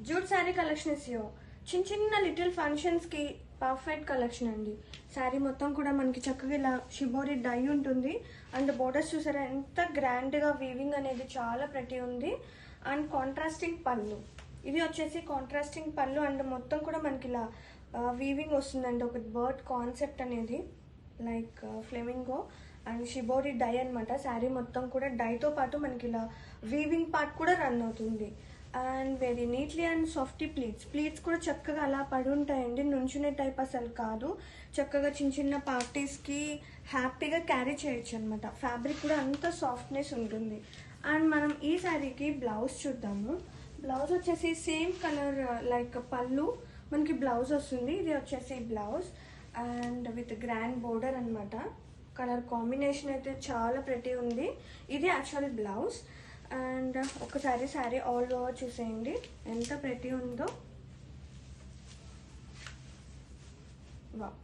Jute sari collection ఇస్యో చిన్న చిన్న little ఫంక్షన్స్కి పర్ఫెక్ట్ కలెక్షన్ అండి. శారీ మొత్తం కూడా మనకి చక్కగా ఇలా షిబోరి డై ఉంటుంది. అండ్ బోర్డర్స్ చూసారా ఎంత గ్రాండ్గా వీవింగ్ అనేది చాలా ప్రతి ఉంది. అండ్ కాంట్రాస్టింగ్ పళ్ళు, ఇది వచ్చేసి కాంట్రాస్టింగ్ పళ్ళు. అండ్ మొత్తం కూడా మనకి ఇలా వీవింగ్ వస్తుందండి. ఒక బర్డ్ కాన్సెప్ట్ అనేది like flamingo and shibori dye అనమాట. శారీ మొత్తం కూడా డైతో పాటు మనకి ఇలా వీవింగ్ పార్ట్ కూడా రన్ అవుతుంది. And very neatly and softly pleats కూడా చక్కగా అలా పడి ఉంటాయండి. నుంచునే టైప్ అసలు కాదు. చక్కగా చిన్న చిన్న పార్టీస్కి హ్యాపీగా క్యారీ చేయొచ్చు అనమాట. ఫ్యాబ్రిక్ కూడా అంత సాఫ్ట్నెస్ ఉంటుంది. అండ్ మనం ఈ శారీకి బ్లౌజ్ చూద్దాము. బ్లౌజ్ వచ్చేసి సేమ్ కలర్ లైక్ పళ్ళు మనకి బ్లౌజ్ వస్తుంది. ఇది వచ్చేసి blouse and with grand border అనమాట. కలర్ కాంబినేషన్ అయితే చాలా ప్రెటీ ఉంది. ఇది యాక్చువల్ బ్లౌజ్. అండ్ ఒకసారి శారీ ఆల్ ఓవర్ చూసేయండి ఎంత ప్రెటీ ఉందో. వావ్.